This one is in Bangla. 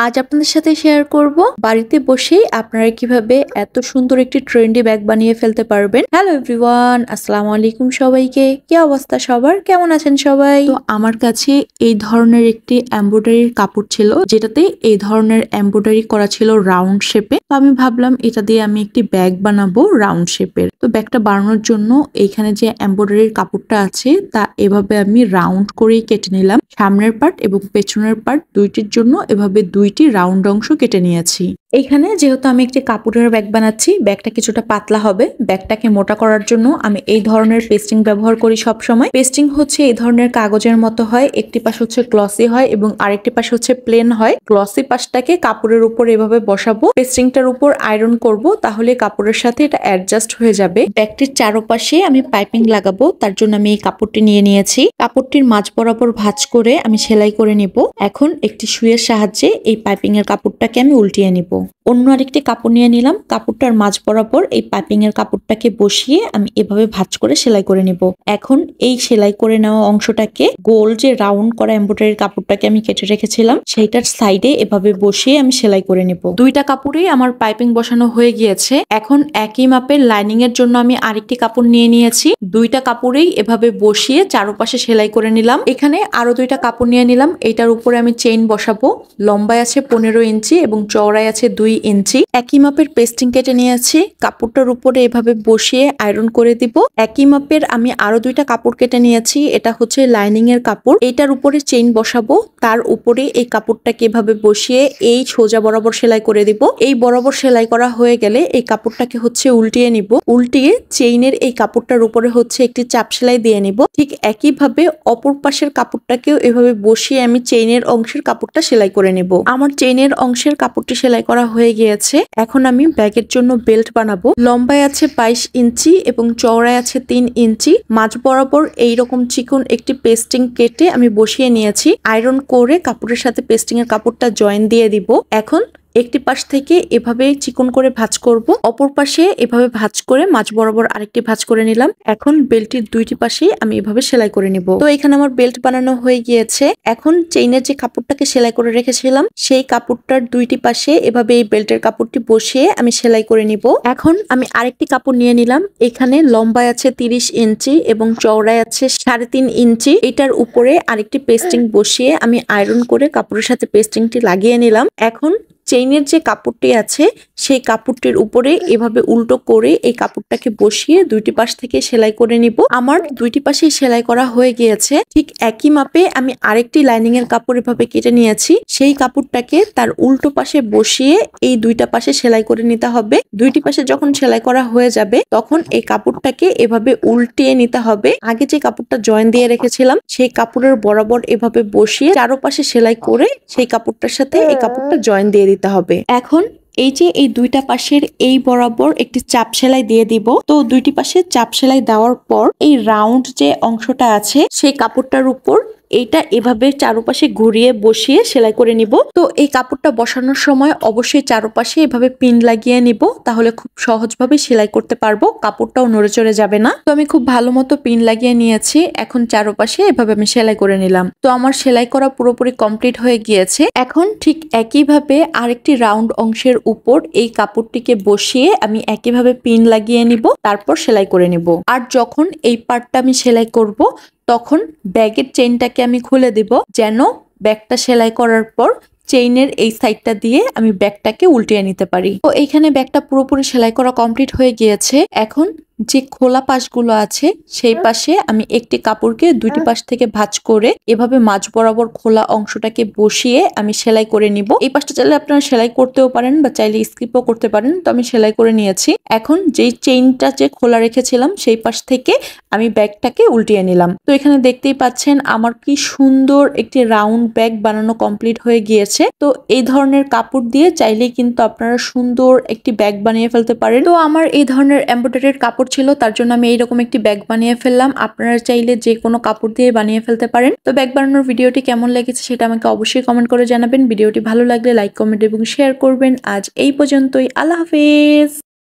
আজ আপনাদের সাথে শেয়ার করব বাড়িতে বসেই আপনারা কিভাবে এত সুন্দর একটি ট্রেন্ডি ব্যাগ বানিয়ে ফেলতে পারবেন। হ্যালো এভরিওয়ান, আসসালামু আলাইকুম সবাইকে। কি অবস্থা সবার, কেমন আছেন সবাই? তো আমার কাছে এই ধরনের একটি এমব্রয়ডারির কাপড় ছিল, যেটাতে এই ধরনের এমব্রয়ডারি করা ছিল রাউন্ড শেপে। তো আমি ভাবলাম এটা দিয়ে আমি একটি ব্যাগ বানাবো রাউন্ড শেপের। তো ব্যাগটা বানানোর জন্য এইখানে যে এমব্রয়ডারির কাপড়টা আছে তা এভাবে আমি রাউন্ড করেই কেটে নিলাম। সামনের পার্ট এবং পেছনের পার্ট দুইটির জন্য এভাবে দুইটি রাউন্ড অংশ কেটে নিয়েছি। এইখানে যেহেতু আমি একটি কাপড়ের ব্যাগ বানাচ্ছি, ব্যাগটা কিছুটা পাতলা হবে। ব্যাগটাকে মোটা করার জন্য আমি এই ধরনের পেস্টিং ব্যবহার করি সব সময়। পেস্টিং হচ্ছে এই ধরনের কাগজের মতো হয়, একটি পাশ হচ্ছে গ্লসি হয় এবং আরেকটি পাশ হচ্ছে প্লেন হয়। গ্লসি পাশটাকে কাপড়ের উপর এভাবে বসাবো, পেস্টিংটার উপর আয়রন করব, তাহলে কাপড়ের সাথে এটা অ্যাডজাস্ট হয়ে যাবে। ব্যাগটির চারপাশে আমি পাইপিং লাগাবো, তার জন্য আমি এই কাপড়টি নিয়ে নিয়েছি। কাপড়টির মাঝ বরাবর ভাঁজ করে আমি সেলাই করে নিব। এখন একটি সুইয়ের সাহায্যে এই পাইপিং এর কাপড়টাকে আমি উল্টিয়ে নিব। অন্য আরেকটি কাপড় নিয়ে নিলাম, কাপড়টার মাঝ বরাবর এই পাইপিং এর কাপড়টাকে বসিয়ে আমি এভাবে ভাঁজ করে সেলাই করে নিব। এখন এই সেলাই করে নেওয়া অংশটাকে গোল যে রাউন্ড করা এমব্রয়ডারির কাপড়টাকে আমি কেটে রেখেছিলাম সেইটার সাইডে এভাবে বসিয়ে আমি সেলাই করে নিব। দুইটা কাপড়েই আমার পাইপিং বসানো হয়ে গিয়েছে। এখন একই মাপের লাইনিং এর জন্য আমি আরেকটি কাপড় নিয়ে নিয়েছি। দুইটা কাপড়েই এভাবে বসিয়ে চারপাশে সেলাই করে নিলাম। এখানে আরো দুইটা কাপড় নিয়ে নিলাম, এটার উপরে আমি চেইন বসাবো। লম্বায় আছে 15 ইঞ্চি এবং চওড়ায় আছে 2 ইঞ্চি। একই মাপের পেস্টিং কেটে নিয়েছি, কাপড়টার উপরে এভাবে বসিয়ে আয়রন করে দিব। একই মাপের আমি আরো দুইটা কাপড় কেটে নিয়েছি, এটা হচ্ছে লাইনিং এর কাপড়। এটার উপরে চেইন বসাবো, তার উপরে এই কাপড়টাকে এভাবে বসিয়ে এই সোজা বরাবর সেলাই করে দিব। এই বরাবর সেলাই করা হয়ে গেলে এই কাপড়টাকে হচ্ছে উল্টিয়ে নিব। উল্টিয়ে চেইনের এই কাপড়টার উপরে হচ্ছে একটি চাপ সেলাই দিয়ে নিব। ঠিক একইভাবে অপর পাশের কাপড়টাকেও এভাবে বসিয়ে আমি চেইনের অংশের কাপড়টা সেলাই করে নেব। আমার চেইনের অংশের কাপড়টি সেলাই করা হয়ে গিয়েছে। এখন আমি ব্যাগের জন্য বেল্ট বানাবো। লম্বায় আছে 22 ইঞ্চি এবং চওড়ায় আছে 3 ইঞ্চি। মাঝ বরাবর এইরকম চিকন একটি পেস্টিং কেটে আমি বসিয়ে নিয়েছি। আয়রন করে কাপড়ের সাথে পেস্টিং এর কাপড়টা জয়েন দিয়ে দিব। এখন একটি পাশ থেকে এভাবে চিকন করে ভাঁজ করব, অপর পাশে এভাবে ভাঁজ করে মাঝ বরাবর আরেকটি ভাঁজ করে নিলাম। এখন বেল্টের দুইটি পাশেই আমি এভাবে সেলাই করে নিব। তো এখানে আমার বেল্ট বানানো হয়ে গিয়েছে। এখন চেইনের যে কাপড়টাকে সেলাই করে রেখেছিলাম সেই কাপড়টার দুইটি পাশে এভাবে এই বেল্টের কাপড়টি বসিয়ে আমি সেলাই করে নিব। এখন আমি আরেকটি কাপড় নিয়ে নিলাম, এখানে লম্বায় আছে 30 ইঞ্চি এবং চওড়ায় আছে 3.5 ইঞ্চি। এটার উপরে আরেকটি পেস্টিং বসিয়ে আমি আয়রন করে কাপড়ের সাথে পেস্টিংটি লাগিয়ে নিলাম। এখন চেইনের যে কাপড়টি আছে সেই কাপড়টির উপরে এভাবে উল্টো করে এই কাপড়টাকে বসিয়ে দুইটি পাশ থেকে সেলাই করে নিব। আমার দুইটি পাশেই সেলাই করা হয়ে গিয়েছে। ঠিক একই মাপে আমি আরেকটি লাইনিং এর কাপড় এভাবে কেটে নিয়েছি, সেই কাপড়টাকে তার উল্টো পাশে বসিয়ে এই দুইটা পাশে সেলাই করে নিতে হবে। দুইটি পাশে যখন সেলাই করা হয়ে যাবে তখন এই কাপড়টাকে এভাবে উল্টিয়ে নিতে হবে। আগে যে কাপড়টা জয়েন দিয়ে রেখেছিলাম সেই কাপড়ের বরাবর এভাবে বসিয়ে চারপাশে সেলাই করে সেই কাপড়টার সাথে এই কাপড়টা জয়েন দিয়ে দিতে হবে। এখন এই যে এই দুইটা পাশের এই বরাবর একটি চাপ সেলাই দিয়ে দিব। তো দুইটি পাশে চাপ সেলাই দেওয়ার পর এই রাউন্ড যে অংশটা আছে সেই কাপড়টার উপর এইটা এভাবে চারপাশে ঘুরিয়ে বসিয়ে সেলাই করে নিব। তো এই কাপড়টা বসানোর সময় অবশ্যই চারপাশে এভাবে পিন লাগিয়ে নিব, তাহলে খুব সহজভাবে সেলাই করতে পারবো, কাপড়টাও নড়ে চড়ে যাবে না। তো আমি খুব ভালো মতো পিন লাগিয়ে নিয়েছি। এখন চারপাশে এভাবে আমি সেলাই করে নিলাম। তো আমার সেলাই করা পুরোপুরি কমপ্লিট হয়ে গিয়েছে। এখন ঠিক একইভাবে আরেকটি রাউন্ড অংশের উপর এই কাপড়টিকে বসিয়ে আমি একইভাবে পিন লাগিয়ে নিব, তারপর সেলাই করে নিব। আর যখন এই পার্টটা আমি সেলাই করব তখন ব্যাগের চেইনটাকে আমি খুলে দিব, যেন ব্যাগটা সেলাই করার পর চেইনের এই সাইডটা দিয়ে আমি ব্যাগটাকে উল্টিয়ে নিতে পারি। তো এইখানে ব্যাগটা পুরোপুরি সেলাই করা কমপ্লিট হয়ে গিয়েছে। এখন যে খোলা পাশগুলো আছে সেই পাশে আমি একটি কাপড়কে দুইটি পাশ থেকে ভাঁজ করে এভাবে মাঝ বরাবর খোলা অংশটাকে বসিয়ে আমি সেলাই করে নিব। এই পাশটা চাইলে আপনারা সেলাই করতেও পারেন বা চাইলে স্কিপও করতে পারেন। তো আমি সেলাই করে নিয়েছি। এখন যেই চেইনটা যে খোলা রেখেছিলাম সেই পাশ থেকে আমি ব্যাগটাকে উল্টিয়ে নিলাম। তো এখানে দেখতেই পাচ্ছেন আমার কি সুন্দর একটি রাউন্ড ব্যাগ বানানো কমপ্লিট হয়ে গিয়েছে। তো এই ধরনের কাপড় দিয়ে চাইলেই কিন্তু আপনারা সুন্দর একটি ব্যাগ বানিয়ে ফেলতে পারেন। তো আমার এই ধরনের এমব্রয়ডারির কাপড় ছিল, তার জন্য আমি এইরকম একটি ব্যাগ বানিয়ে ফেললাম। আপনারা চাইলে যে কোনো কাপড় দিয়ে বানিয়ে ফেলতে পারেন। তো ব্যাগ বানানোর ভিডিওটি কেমন লেগেছে সেটা আমাকে অবশ্যই কমেন্ট করে জানাবেন। ভিডিওটি ভালো লাগলে লাইক, কমেন্ট এবং শেয়ার করবেন। আজ এই পর্যন্তই, আল্লাহ হাফেজ।